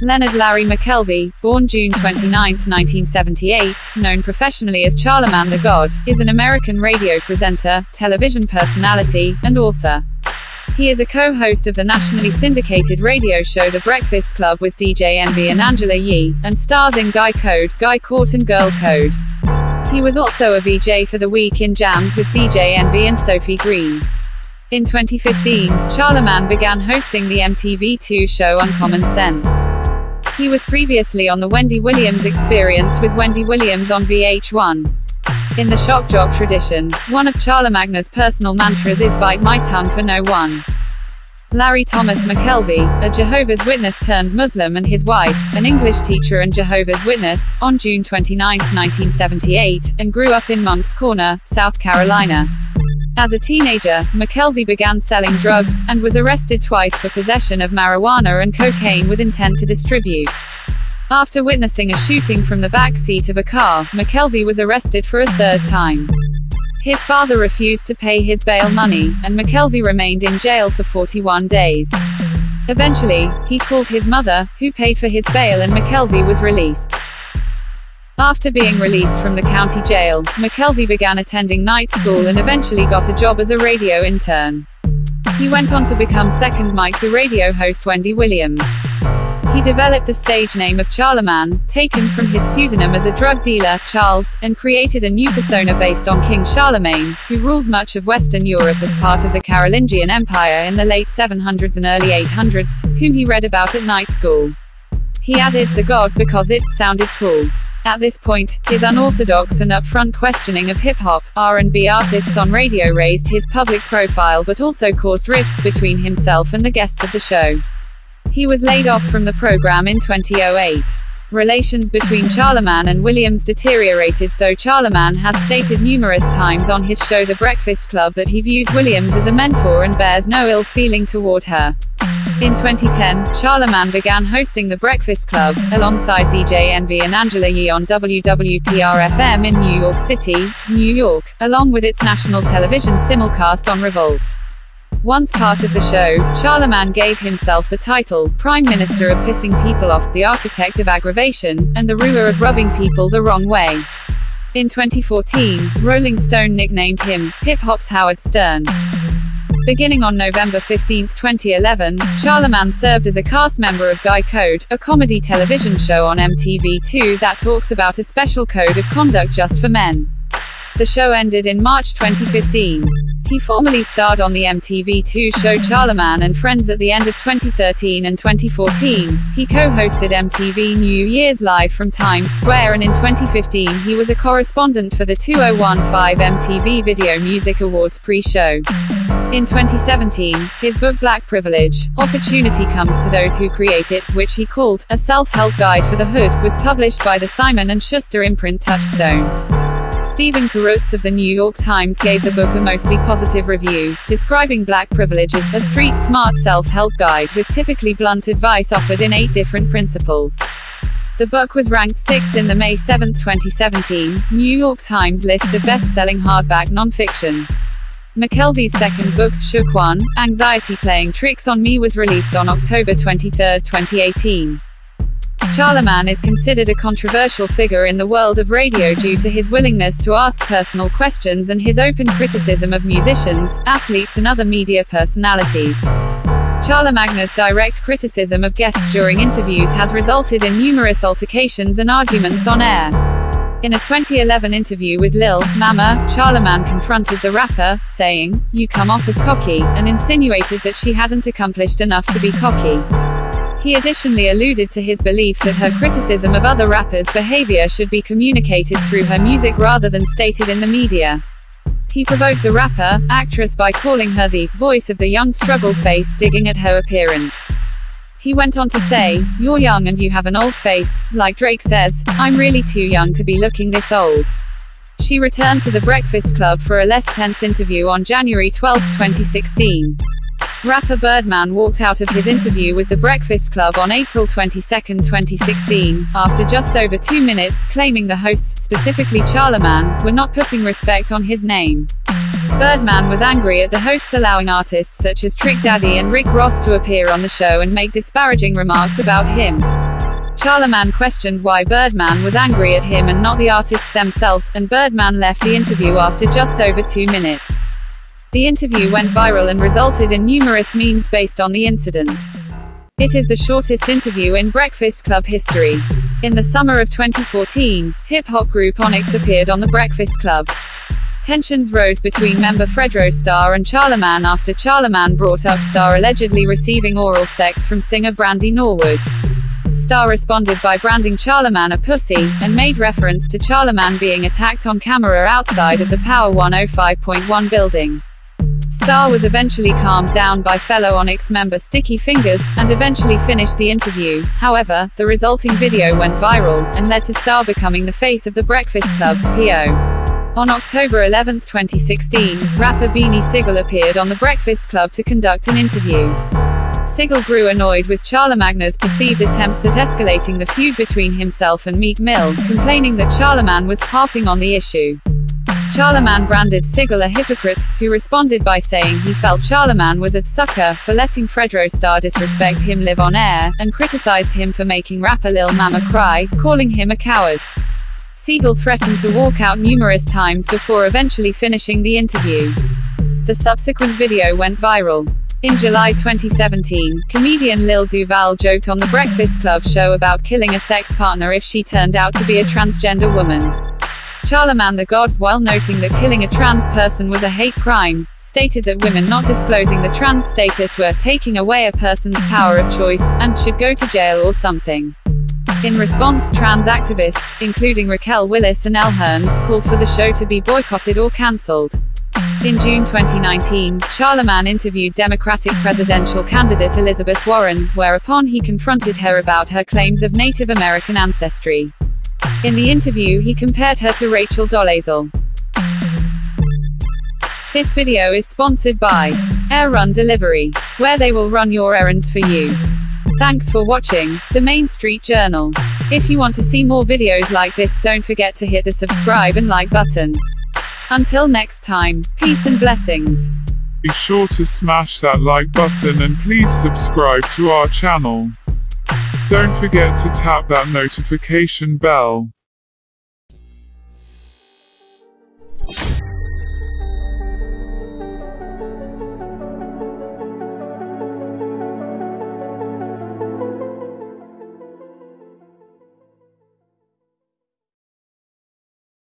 Leonard Larry McKelvey, born June 29, 1978, known professionally as Charlemagne the God, is an American radio presenter, television personality, and author. He is a co-host of the nationally syndicated radio show The Breakfast Club with DJ Envy and Angela Yee, and stars in Guy Code, Guy Court and Girl Code. He was also a VJ for The Week in Jams with DJ Envy and Sophie Green. In 2015, Charlemagne began hosting the MTV2 show Uncommon Sense. He was previously on The Wendy Williams Experience with Wendy Williams on VH1. In the shock jock tradition, one of Charlemagne's personal mantras is "Bite my tongue for no one." Larry Thomas McKelvey, a Jehovah's Witness turned Muslim, and his wife, an English teacher and Jehovah's Witness, on June 29, 1978, and grew up in Moncks Corner, South Carolina. As a teenager, McKelvey began selling drugs, and was arrested twice for possession of marijuana and cocaine with intent to distribute. After witnessing a shooting from the back seat of a car, McKelvey was arrested for a third time. His father refused to pay his bail money, and McKelvey remained in jail for 41 days. Eventually, he called his mother, who paid for his bail, and McKelvey was released. After being released from the county jail, McKelvey began attending night school and eventually got a job as a radio intern. He went on to become second mic to radio host Wendy Williams. He developed the stage name of Charlemagne, taken from his pseudonym as a drug dealer, Charles, and created a new persona based on King Charlemagne, who ruled much of Western Europe as part of the Carolingian Empire in the late 700s and early 800s, whom he read about at night school. He added "the God" because it sounded cool. At this point, his unorthodox and upfront questioning of hip-hop, R&B artists on radio raised his public profile but also caused rifts between himself and the guests of the show. He was laid off from the program in 2008. Relations between Charlemagne and Williams deteriorated, though Charlemagne has stated numerous times on his show The Breakfast Club that he views Williams as a mentor and bears no ill feeling toward her. In 2010, Charlemagne began hosting The Breakfast Club, alongside DJ Envy and Angela Yee on WWPR-FM in New York City, New York, along with its national television simulcast on Revolt. Once part of the show, Charlemagne gave himself the title, Prime Minister of Pissing People Off, the Architect of Aggravation, and the Ruler of Rubbing People the Wrong Way. In 2014, Rolling Stone nicknamed him, hip-hop's Howard Stern. Beginning on November 15, 2011, Charlemagne served as a cast member of Guy Code, a comedy television show on MTV2 that talks about a special code of conduct just for men. The show ended in March 2015. He formerly starred on the MTV2 show Charlemagne and Friends at the end of 2013 and 2014. He co-hosted MTV New Year's Live from Times Square, and in 2015 he was a correspondent for the 2015 MTV Video Music Awards pre-show. In 2017, his book Black Privilege, Opportunity Comes to Those Who Create It, which he called a self-help guide for the hood, was published by the Simon & Schuster imprint Touchstone. Stephen Karutz of the New York Times gave the book a mostly positive review, describing Black Privilege as a street-smart self-help guide with typically blunt advice offered in 8 different principles. The book was ranked 6th in the May 7, 2017, New York Times list of best-selling hardback nonfiction. McKelvey's second book, Shook One: Anxiety Playing Tricks on Me, was released on October 23, 2018. Charlemagne is considered a controversial figure in the world of radio due to his willingness to ask personal questions and his open criticism of musicians, athletes and other media personalities. Charlemagne's direct criticism of guests during interviews has resulted in numerous altercations and arguments on air. In a 2011 interview with Lil Mama, Charlemagne confronted the rapper, saying, "You come off as cocky," and insinuated that she hadn't accomplished enough to be cocky. He additionally alluded to his belief that her criticism of other rappers' behavior should be communicated through her music rather than stated in the media. He provoked the rapper, actress by calling her the voice of the young struggle face, digging at her appearance. He went on to say, "You're young and you have an old face, like Drake says, I'm really too young to be looking this old." She returned to The Breakfast Club for a less tense interview on January 12, 2016. Rapper Birdman walked out of his interview with The Breakfast Club on April 22, 2016, after just over 2 minutes, claiming the hosts, specifically Charlemagne, were not putting respect on his name. Birdman was angry at the hosts allowing artists such as Trick Daddy and Rick Ross to appear on the show and make disparaging remarks about him. Charlemagne questioned why Birdman was angry at him and not the artists themselves, and Birdman left the interview after just over 2 minutes. The interview went viral and resulted in numerous memes based on the incident. It is the shortest interview in Breakfast Club history. In the summer of 2014, hip-hop group Onyx appeared on The Breakfast Club. Tensions rose between member Fredro Starr and Charlemagne after Charlemagne brought up Starr allegedly receiving oral sex from singer Brandy Norwood. Starr responded by branding Charlemagne a pussy, and made reference to Charlemagne being attacked on camera outside of the Power 105.1 building. Starr was eventually calmed down by fellow Onyx member Sticky Fingers, and eventually finished the interview. However, the resulting video went viral, and led to Starr becoming the face of the Breakfast Club's PO. On October 11, 2016, rapper Beanie Sigel appeared on The Breakfast Club to conduct an interview. Sigel grew annoyed with Charlemagne's perceived attempts at escalating the feud between himself and Meek Mill, complaining that Charlemagne was harping on the issue. Charlemagne branded Sigel a hypocrite, who responded by saying he felt Charlemagne was a sucker for letting Fredro Starr disrespect him live on air, and criticized him for making rapper Lil Mama cry, calling him a coward. Sigel threatened to walk out numerous times before eventually finishing the interview. The subsequent video went viral. In July 2017, comedian Lil Duval joked on The Breakfast Club show about killing a sex partner if she turned out to be a transgender woman. Charlemagne the God, while noting that killing a trans person was a hate crime, stated that women not disclosing the trans status were taking away a person's power of choice, and should go to jail or something. In response, trans activists, including Raquel Willis and Elle Hearns, called for the show to be boycotted or cancelled. In June 2019, Charlemagne interviewed Democratic presidential candidate Elizabeth Warren, whereupon he confronted her about her claims of Native American ancestry. In the interview he compared her to Rachel Dolezal. This video is sponsored by Air Run Delivery, where they will run your errands for you. Thanks for watching The Main Street Journal. If you want to see more videos like this, don't forget to hit the subscribe and like button. Until next time, peace and blessings. Be sure to smash that like button and please subscribe to our channel. Don't forget to tap that notification bell.